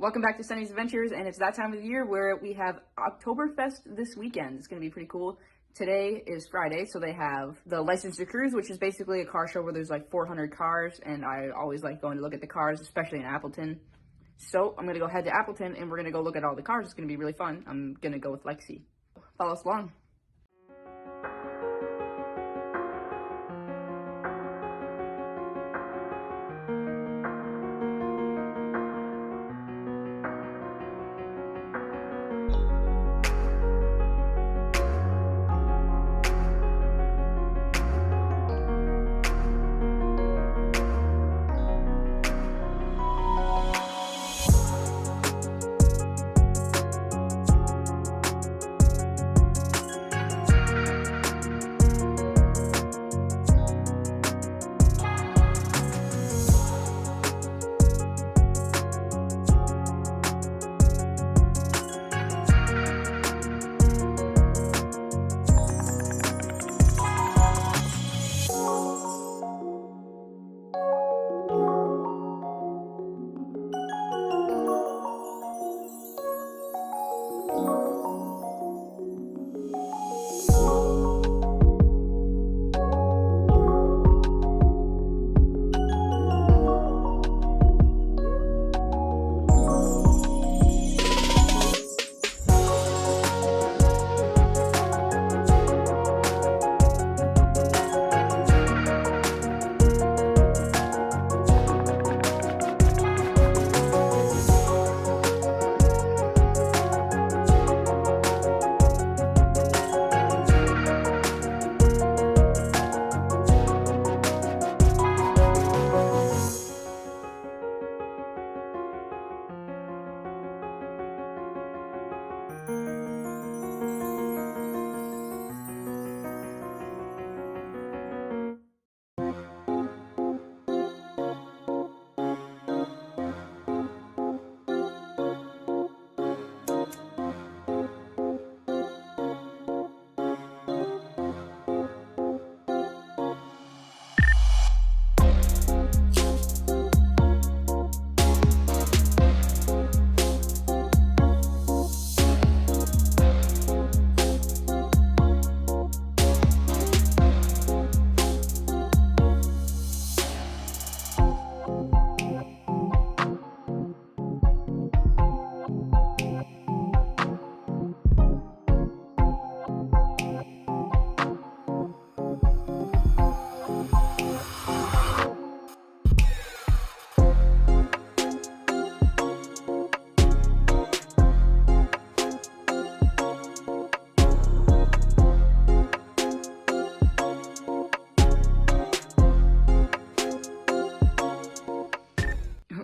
Welcome back to Sunny's Adventures, and it's that time of the year where we have Oktoberfest this weekend. It's going to be pretty cool. Today is Friday, so they have the License to Cruise, which is basically a car show where there's like 400 cars, and I always like going to look at the cars, especially in Appleton. So I'm going to go head to Appleton, and we're going to go look at all the cars. It's going to be really fun. I'm going to go with Lexi. Follow us along.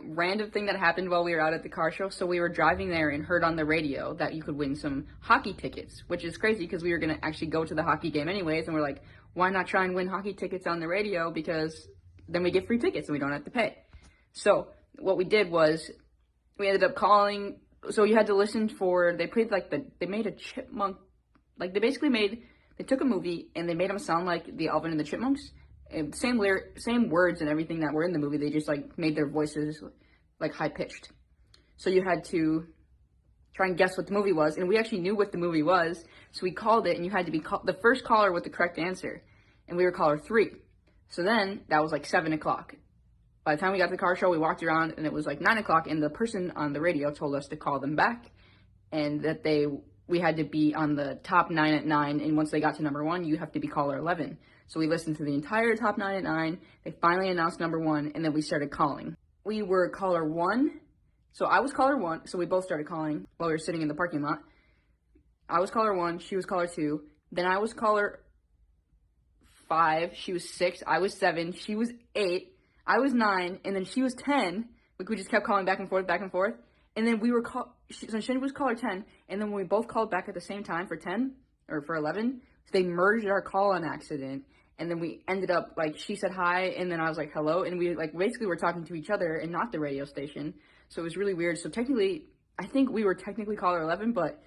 Random thing that happened while we were out at the car show. So we were driving there and heard on the radio that you could win some hockey tickets, which is crazy because we were going to actually go to the hockey game anyways. And we're like, why not try and win hockey tickets on the radio? Because then we get free tickets and we don't have to pay. So what we did was we ended up calling. So you had to listen for, they made a chipmunk, like they took a movie and they made them sound like the Alvin and the Chipmunks. And same words and everything that were in the movie. They just like made their voices like high pitched. So you had to try and guess what the movie was, and we actually knew what the movie was, so we called it, and you had to be the first caller with the correct answer, and we were caller 3. So then that was like 7 o'clock. By the time we got to the car show, we walked around, and it was like 9 o'clock, and the person on the radio told us to call them back, and that we had to be on the top 9 at 9, and once they got to number 1, you have to be caller 11. So we listened to the entire top 9 at 9. They finally announced number 1, and then we started calling. We were caller 1. So I was caller 1. So we both started calling while we were sitting in the parking lot. I was caller 1. She was caller 2. Then I was caller 5. She was 6. I was 7. She was 8. I was 9. And then she was 10. Like, we just kept calling back and forth, back and forth. And then we were so she was caller 10. And then when we both called back at the same time for 10 or for 11, they merged our call on accident. And then we ended up, like, she said hi, and then I was like, hello, and we, like, basically were talking to each other and not the radio station, so it was really weird. So technically, I think we were technically caller 11, but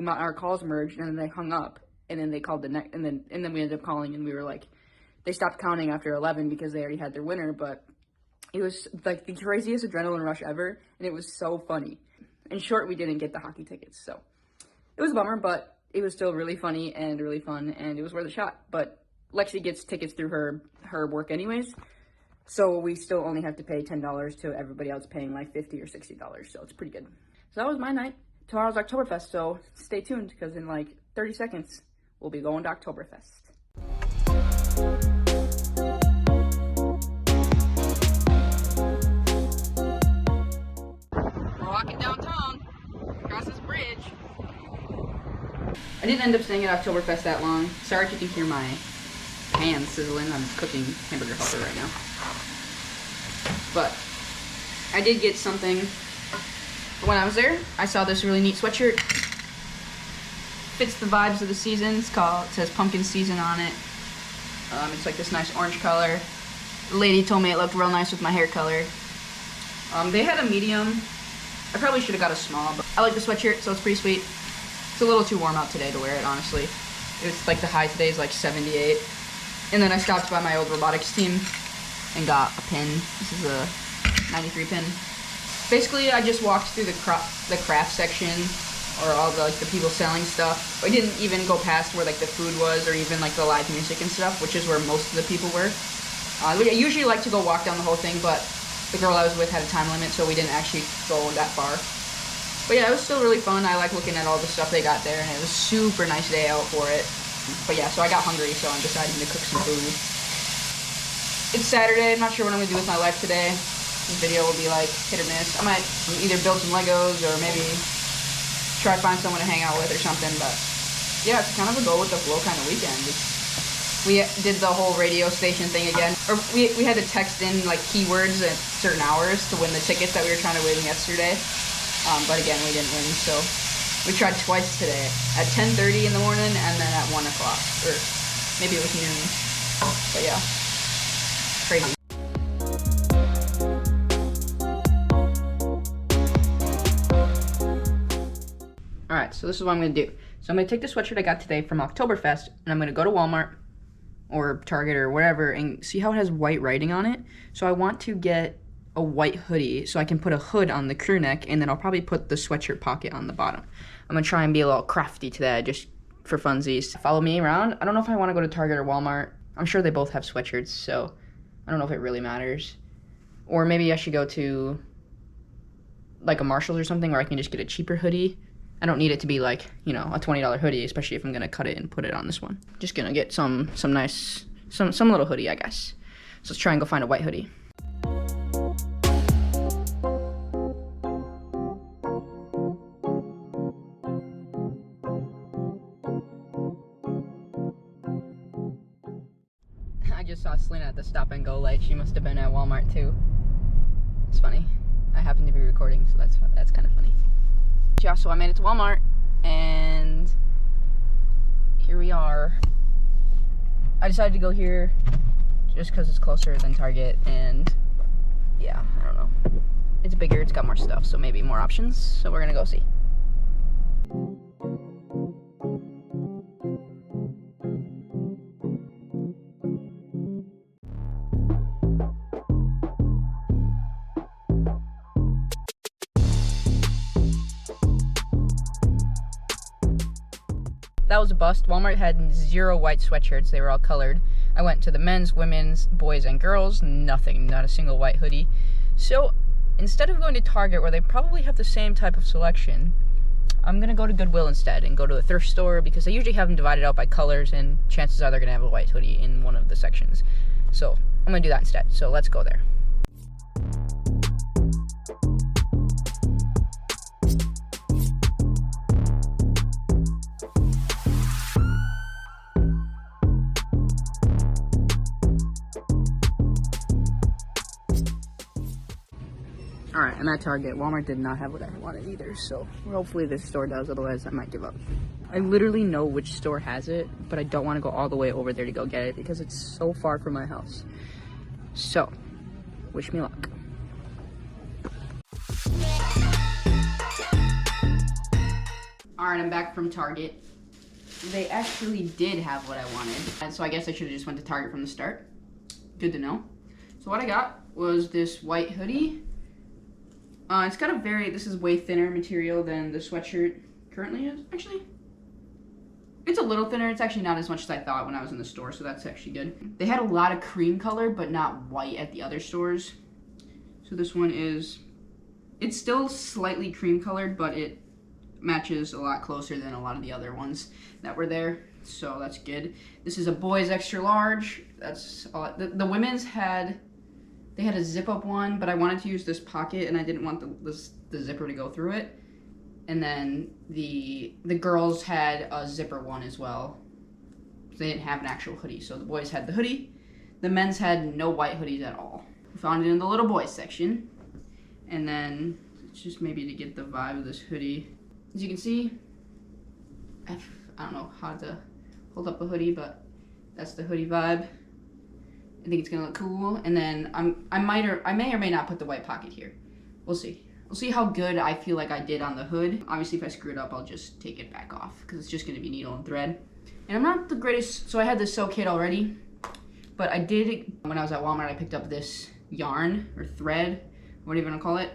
our calls merged, and then they hung up, and then they called the next, and then we ended up calling, and we were like, they stopped counting after 11 because they already had their winner, but it was, like, the craziest adrenaline rush ever, and it was so funny. in short, we didn't get the hockey tickets. So it was a bummer, but it was still really funny and really fun, and it was worth a shot. But Lexi gets tickets through her work anyways, so we still only have to pay $10 to everybody else paying like $50 or $60, so it's pretty good. So that was my night. Tomorrow's Oktoberfest, so stay tuned, because in like 30 seconds, we'll be going to Oktoberfest. We're walking downtown, across this bridge. I didn't end up staying at Oktoberfest that long. Sorry if you can hear my pan sizzling. I'm cooking hamburger helper right now. But I did get something. When I was there, I saw this really neat sweatshirt. Fits the vibes of the season. It says pumpkin season on it. It's like this nice orange color. The lady told me it looked real nice with my hair color. They had a medium. I probably should have got a small, but I like the sweatshirt, so it's pretty sweet. It's a little too warm out today to wear it, honestly. It's like the high today is like 78. And then I stopped by my old robotics team and got a pin. This is a 93 pin. Basically, I just walked through the craft section, or all the people selling stuff. I didn't even go past where like the food was, or even like the live music and stuff, which is where most of the people were. I usually like to go walk down the whole thing, but the girl I was with had a time limit, so we didn't actually go that far. But yeah, it was still really fun. I like looking at all the stuff they got there, and it was a super nice day out for it. But yeah, so I got hungry, so I'm deciding to cook some food. It's Saturday. I'm not sure what I'm going to do with my life today. This video will be like hit or miss. I might either build some Legos or maybe try to find someone to hang out with or something. But yeah, it's kind of a go with the flow kind of weekend. We did the whole radio station thing again. Or we had to text in like keywords at certain hours to win the tickets that we were trying to win yesterday. But again, we didn't win, so we tried twice today, at 10:30 in the morning and then at 1 o'clock, or maybe it was noon, but yeah, crazy. Alright, so this is what I'm going to do. So I'm going to take the sweatshirt I got today from Oktoberfest, and I'm going to go to Walmart or Target or wherever and see how it has white writing on it. So I want to get a white hoodie so I can put a hood on the crew neck, and then I'll probably put the sweatshirt pocket on the bottom. I'm gonna try and be a little crafty today, just for funsies. Follow me around. I don't know if I want to go to Target or Walmart. I'm sure they both have sweatshirts, so I don't know if it really matters. Or maybe I should go to like a Marshall's or something where I can just get a cheaper hoodie. I don't need it to be like, you know, a $20 hoodie, especially if I'm gonna cut it and put it on this one. Just gonna get some nice little hoodie, I guess. So let's try and go find a white hoodie. I just saw Selena at the stop and go light. She must have been at Walmart too. It's funny. I happen to be recording, so that's kind of funny. Yeah, so I made it to Walmart, and here we are. I decided to go here just because it's closer than Target, and yeah, I don't know. It's bigger, it's got more stuff, so maybe more options. So we're gonna go see. That was a bust. Walmart had 0 white sweatshirts. They were all colored. I went to the men's, women's, boys, and girls. Nothing. Not a single white hoodie. So instead of going to Target, where they probably have the same type of selection, I'm going to go to Goodwill instead and go to a thrift store, because they usually have them divided out by colors, and chances are they're going to have a white hoodie in one of the sections. So I'm going to do that instead. So let's go there. Alright, I'm at Target. Walmart did not have what I wanted either, so hopefully this store does, otherwise I might give up. I literally know which store has it, but I don't want to go all the way over there to go get it because it's so far from my house. So, wish me luck. Alright, I'm back from Target. They actually did have what I wanted, and so I guess I should have just went to Target from the start. Good to know. So what I got was this white hoodie. It's got a this is way thinner material than the sweatshirt currently is. Actually, it's a little thinner. It's actually not as much as I thought when I was in the store, so that's actually good. They had a lot of cream color, but not white at the other stores. So this one it's still slightly cream colored, but it matches a lot closer than a lot of the other ones that were there. So that's good. This is a boys extra large. That's all. The women's they had a zip up one, but I wanted to use this pocket and I didn't want the zipper to go through it. And then the girls had a zipper one as well. They didn't have an actual hoodie. So the boys had the hoodie. The men's had no white hoodies at all. We found it in the little boys section. And then it's just maybe to get the vibe of this hoodie. As you can see, I don't know how to hold up a hoodie, but that's the hoodie vibe. I think it's gonna look cool. And then I may or may not put the white pocket here. We'll see. We'll see how good I feel like I did on the hood. Obviously, if I screw it up, I'll just take it back off because it's just gonna be needle and thread. And I'm not the greatest, so I had this sew kit already, but I did, when I was at Walmart, I picked up this yarn or thread, whatever you wanna call it.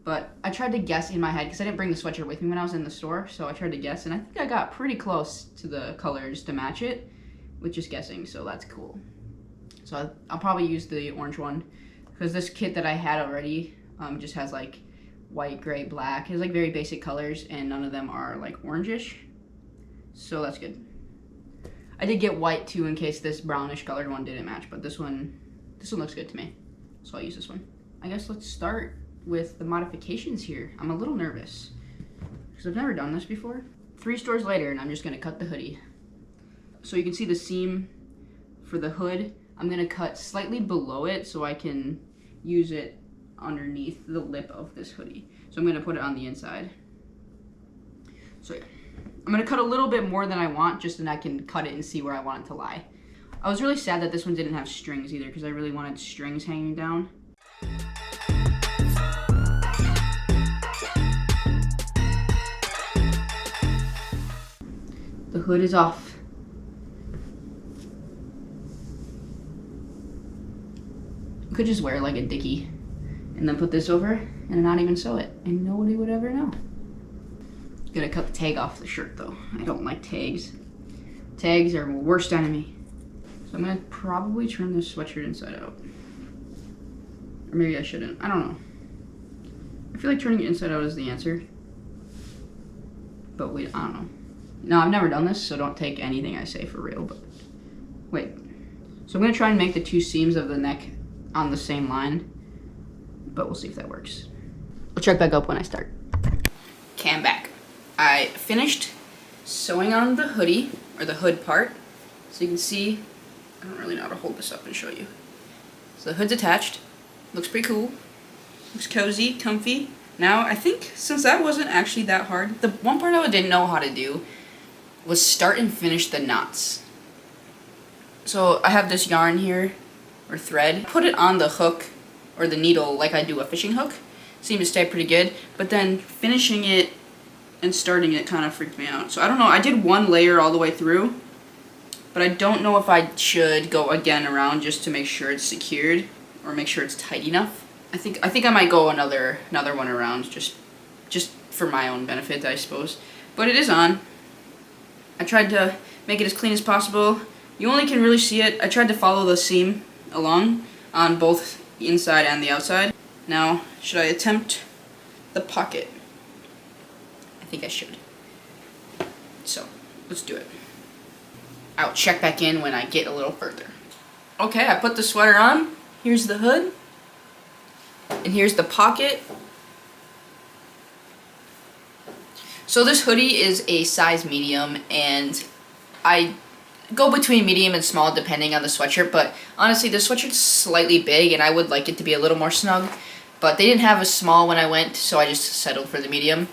But I tried to guess in my head because I didn't bring the sweatshirt with me when I was in the store, so I tried to guess, and I think I got pretty close to the colors to match it with just guessing, so that's cool. So I'll probably use the orange one because this kit that I had already just has like white, gray, black. It has like very basic colors, and none of them are like orangish, so that's good. I did get white too in case this brownish colored one didn't match, but this one looks good to me, so I'll use this one. I guess let's start with the modifications here. I'm a little nervous because I've never done this before. 3 stores later, and I'm just gonna cut the hoodie. So you can see the seam for the hood. I'm gonna cut slightly below it so I can use it underneath the lip of this hoodie. So I'm gonna put it on the inside. So yeah, I'm gonna cut a little bit more than I want, just so I can cut it and see where I want it to lie. I was really sad that this one didn't have strings either because I really wanted strings hanging down. The hood is off. You could just wear like a dickie and then put this over and not even sew it and nobody would ever know. Gotta cut the tag off the shirt though. I don't like tags. Tags are my worst enemy. So I'm gonna probably turn this sweatshirt inside out. Or maybe I shouldn't. I don't know. I feel like turning it inside out is the answer. But wait, I don't know. No, I've never done this, so don't take anything I say for real, but wait. So I'm gonna try and make the 2 seams of the neck on the same line, but we'll see if that works. I'll check back up when I start. Okay, I'm back. I finished sewing on the hoodie, or the hood part. So you can see, I don't really know how to hold this up and show you. So the hood's attached. Looks pretty cool. Looks cozy, comfy. Now, I think since that wasn't actually that hard, the one part I didn't know how to do was start and finish the knots. So I have this yarn here, or thread. Put it on the hook, or the needle, like I do a fishing hook. Seemed to stay pretty good, but then finishing it and starting it kind of freaked me out. So I don't know, I did 1 layer all the way through, but I don't know if I should go again around just to make sure it's secured, or make sure it's tight enough. I think I might go another one around, just for my own benefit, I suppose. But it is on. I tried to make it as clean as possible. You only can really see it. I tried to follow the seam along on both the inside and the outside. Now, should I attempt the pocket? I think I should. So, let's do it. I'll check back in when I get a little further. Okay, I put the sweater on. Here's the hood. And here's the pocket. So this hoodie is a size medium, and I go between medium and small depending on the sweatshirt, but honestly the sweatshirt's slightly big and I would like it to be a little more snug, but they didn't have a small when I went, so I just settled for the medium.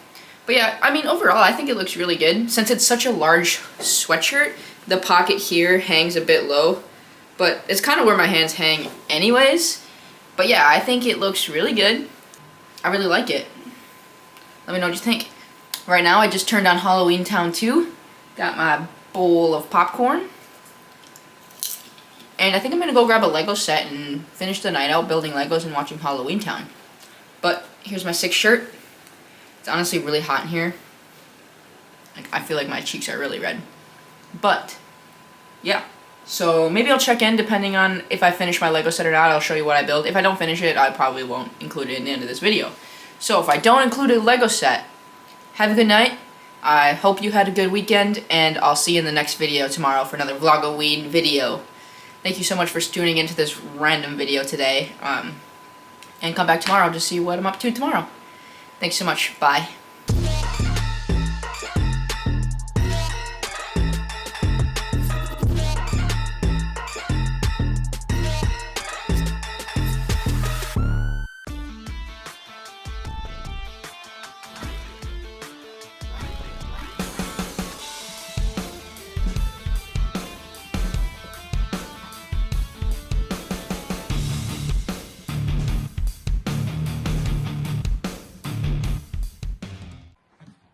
But yeah, I mean overall I think it looks really good. Since it's such a large sweatshirt, the pocket here hangs a bit low, but it's kind of where my hands hang anyways. But yeah, I think it looks really good. I really like it. Let me know what you think. Right now I just turned on Halloween Town 2. Got my bowl of popcorn. And I think I'm going to go grab a Lego set and finish the night out building Legos and watching Halloween Town. But Here's my 6 shirt. It's honestly really hot in here. Like, I feel like my cheeks are really red. But, yeah. So maybe I'll check in depending on if I finish my Lego set or not. I'll show you what I build. If I don't finish it, I probably won't include it in the end of this video. So if I don't include a Lego set, have a good night. I hope you had a good weekend, and I'll see you in the next video tomorrow for another Vlog-oween video. Thank you so much for tuning into this random video today. And come back tomorrow to see what I'm up to tomorrow. Thanks so much. Bye.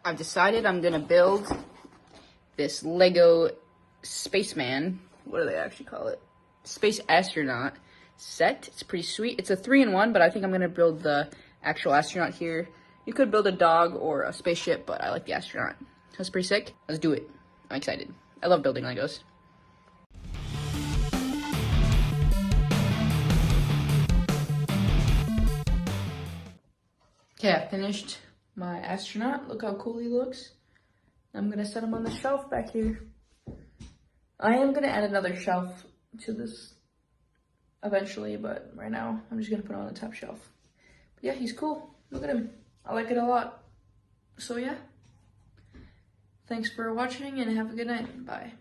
I've decided I'm gonna build this Lego spaceman. What do they actually call it? Space astronaut set. It's pretty sweet. It's a 3-in-1, but I think I'm gonna build the actual astronaut here. You could build a dog or a spaceship, but I like the astronaut. That's pretty sick. Let's do it. I'm excited. I love building Legos. Okay, I finished my astronaut. Look how cool he looks. I'm gonna set him on the shelf back here. I am gonna add another shelf to this eventually, but right now I'm just gonna put him on the top shelf. But yeah, he's cool. Look at him. I like it a lot. So yeah. Thanks for watching and have a good night. Bye.